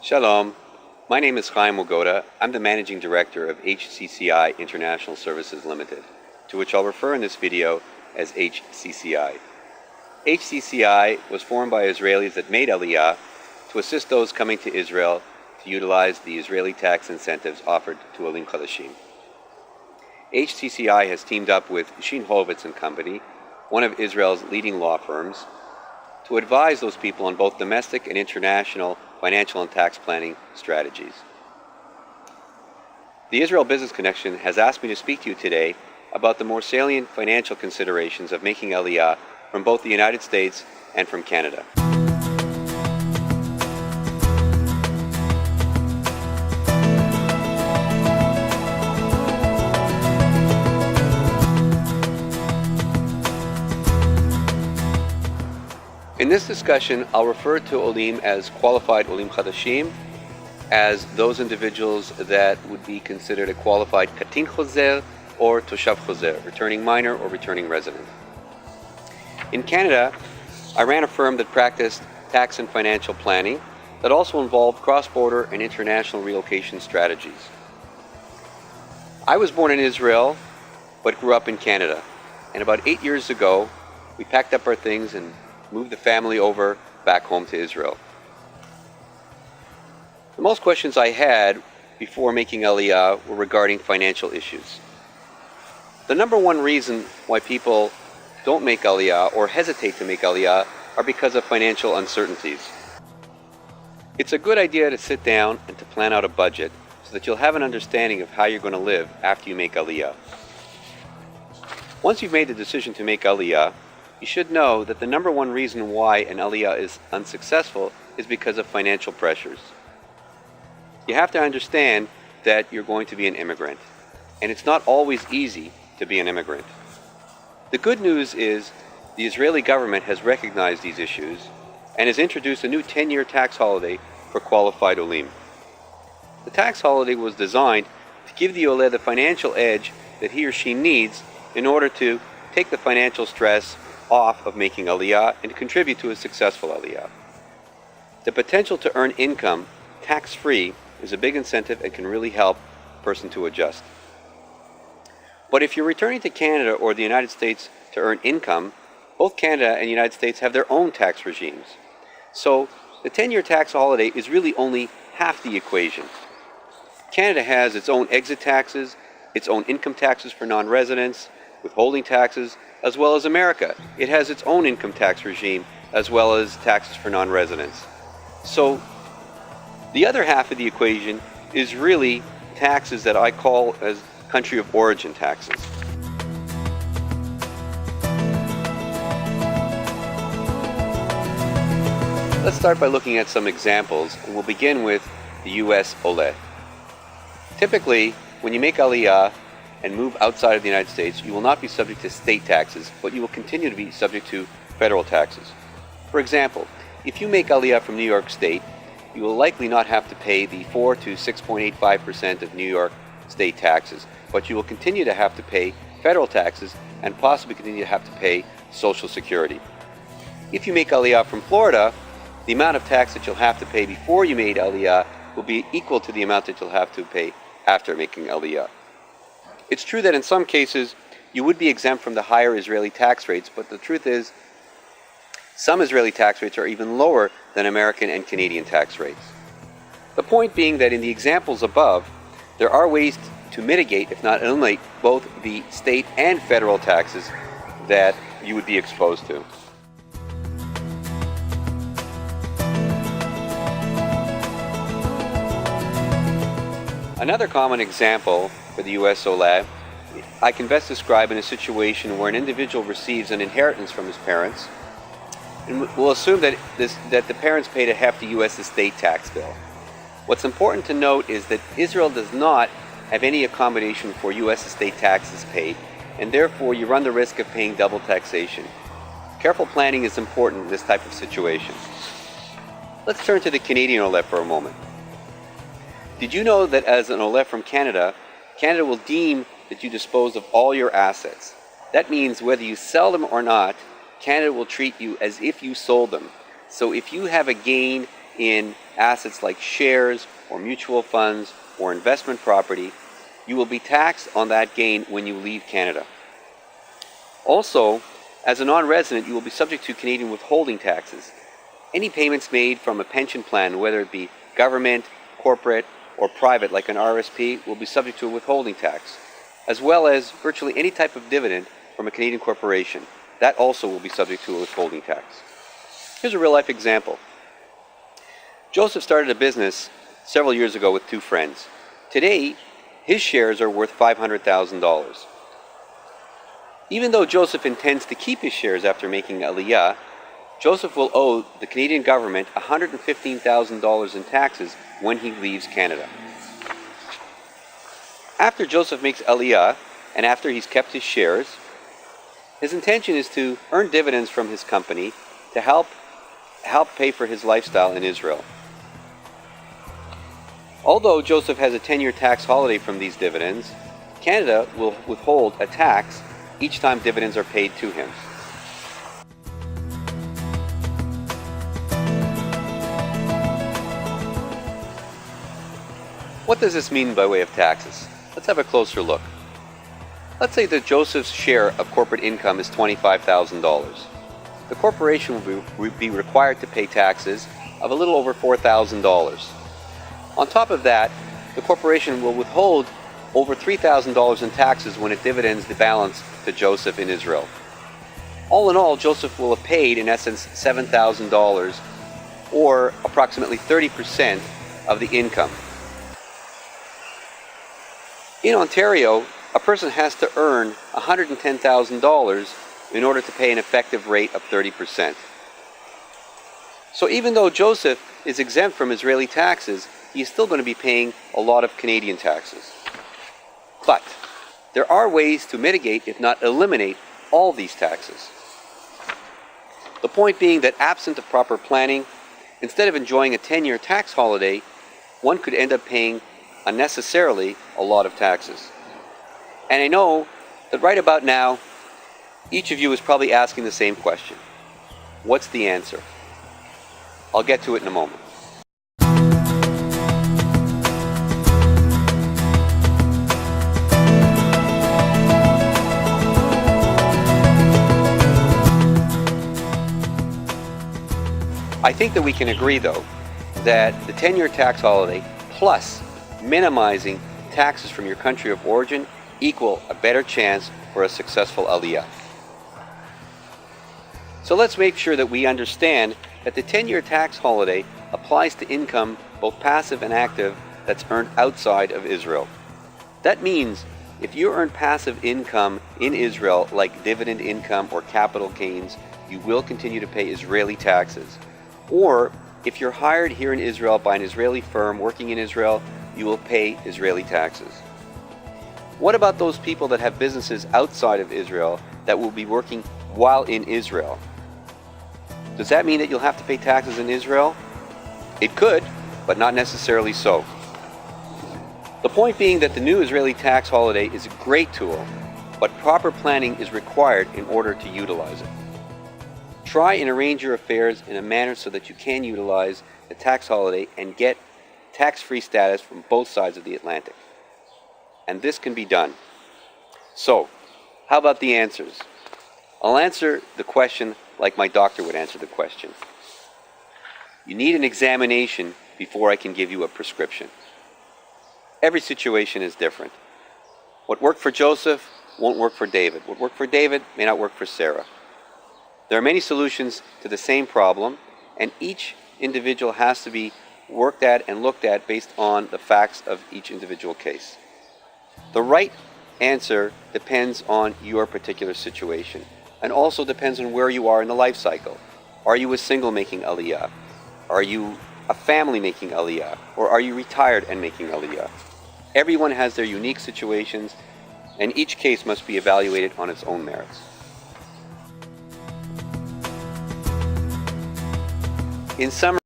Shalom, my name is Chaim Wigoda. I'm the Managing Director of HCCI International Services Limited, to which I'll refer in this video as HCCI. HCCI was formed by Israelis that made Aliyah to assist those coming to Israel to utilize the Israeli tax incentives offered to Olim Chadashim. HCCI has teamed up with Shin Horowitz & Company, one of Israel's leading law firms, to advise those people on both domestic and international financial and tax planning strategies. The Israel Business Connection has asked me to speak to you today about the more salient financial considerations of making Aliyah from both the United States and from Canada. In this discussion, I'll refer to Olim as qualified Olim Chadashim, as those individuals that would be considered a qualified Katin Choser or Toshav Choser, returning minor or returning resident. In Canada, I ran a firm that practiced tax and financial planning that also involved cross-border and international relocation strategies. I was born in Israel, but grew up in Canada. And about 8 years ago, we packed up our things and moved the family over back home to Israel. The most questions I had before making Aliyah were regarding financial issues. The number one reason why people don't make Aliyah or hesitate to make Aliyah are because of financial uncertainties. It's a good idea to sit down and to plan out a budget so that you'll have an understanding of how you're going to live after you make Aliyah. Once you've made the decision to make Aliyah, you should know that the number one reason why an Aliyah is unsuccessful is because of financial pressures. You have to understand that you're going to be an immigrant, and it's not always easy to be an immigrant. The good news is the Israeli government has recognized these issues and has introduced a new 10-year tax holiday for qualified Olim. The tax holiday was designed to give the Oleh the financial edge that he or she needs in order to take the financial stress off of making Aliyah and to contribute to a successful Aliyah. The potential to earn income tax-free is a big incentive and can really help a person to adjust. But if you're returning to Canada or the United States to earn income, both Canada and the United States have their own tax regimes. So the 10-year tax holiday is really only half the equation. Canada has its own exit taxes, its own income taxes for non-residents, withholding taxes, as well as America. It has its own income tax regime, as well as taxes for non-residents. So the other half of the equation is really taxes that I call as country of origin taxes. Let's start by looking at some examples, and we'll begin with the U.S. Oleh. Typically, when you make Aliyah and move outside of the United States, you will not be subject to state taxes, but you will continue to be subject to federal taxes. For example, if you make Aliyah from New York State, you will likely not have to pay the 4 to 6.85% of New York State taxes, but you will continue to have to pay federal taxes and possibly continue to have to pay Social Security. If you make Aliyah from Florida, the amount of tax that you'll have to pay before you made Aliyah will be equal to the amount that you'll have to pay after making Aliyah. It's true that in some cases you would be exempt from the higher Israeli tax rates, but the truth is some Israeli tax rates are even lower than American and Canadian tax rates. The point being that in the examples above, there are ways to mitigate, if not eliminate, both the state and federal taxes that you would be exposed to. Another common example for the U.S. Oleh, I can best describe in a situation where an individual receives an inheritance from his parents, and we'll assume that the parents paid a hefty U.S. estate tax bill. What's important to note is that Israel does not have any accommodation for U.S. estate taxes paid, and therefore you run the risk of paying double taxation. Careful planning is important in this type of situation. Let's turn to the Canadian Oleh for a moment. Did you know that as an Oleh from Canada, Canada will deem that you disposed of all your assets? That means whether you sell them or not, Canada will treat you as if you sold them. So if you have a gain in assets like shares or mutual funds or investment property, you will be taxed on that gain when you leave Canada. Also, as a non-resident, you will be subject to Canadian withholding taxes. Any payments made from a pension plan, whether it be government, corporate, or private like an RSP, will be subject to a withholding tax, as well as virtually any type of dividend from a Canadian corporation. That also will be subject to a withholding tax. Here's a real-life example. Joseph started a business several years ago with two friends. Today, his shares are worth $500,000. Even though Joseph intends to keep his shares after making Aliyah, Joseph will owe the Canadian government $115,000 in taxes when he leaves Canada. After Joseph makes Aliyah, and after he's kept his shares, his intention is to earn dividends from his company to help pay for his lifestyle in Israel. Although Joseph has a 10-year tax holiday from these dividends, Canada will withhold a tax each time dividends are paid to him. What does this mean by way of taxes? Let's have a closer look. Let's say that Joseph's share of corporate income is $25,000. The corporation will be required to pay taxes of a little over $4,000. On top of that, the corporation will withhold over $3,000 in taxes when it dividends the balance to Joseph in Israel. All in all, Joseph will have paid, in essence, $7,000, or approximately 30% of the income. In Ontario, a person has to earn $110,000 in order to pay an effective rate of 30%. So even though Joseph is exempt from Israeli taxes, he is still going to be paying a lot of Canadian taxes. But there are ways to mitigate, if not eliminate, all these taxes. The point being that absent of proper planning, instead of enjoying a 10-year tax holiday, one could end up paying unnecessarily a lot of taxes. And I know that right about now, each of you is probably asking the same question. What's the answer? I'll get to it in a moment. I think that we can agree, though, that the 10-year tax holiday plus minimizing taxes from your country of origin equal a better chance for a successful Aliyah. So let's make sure that we understand that the 10-year tax holiday applies to income, both passive and active, that's earned outside of Israel. That means if you earn passive income in Israel, like dividend income or capital gains, you will continue to pay Israeli taxes. Or if you're hired here in Israel by an Israeli firm working in Israel, you will pay Israeli taxes. What about those people that have businesses outside of Israel that will be working while in Israel? Does that mean that you'll have to pay taxes in Israel? It could, but not necessarily so. The point being that the new Israeli tax holiday is a great tool, but proper planning is required in order to utilize it. Try and arrange your affairs in a manner so that you can utilize the tax holiday and get tax-free status from both sides of the Atlantic. And this can be done. So, how about the answers? I'll answer the question like my doctor would answer the question. You need an examination before I can give you a prescription. Every situation is different. What worked for Joseph won't work for David. What worked for David may not work for Sarah. There are many solutions to the same problem, and each individual has to be worked at and looked at based on the facts of each individual case. The right answer depends on your particular situation, and also depends on where you are in the life cycle. Are you a single making Aliyah? Are you a family making Aliyah? Or are you retired and making Aliyah? Everyone has their unique situations, and each case must be evaluated on its own merits. In summary,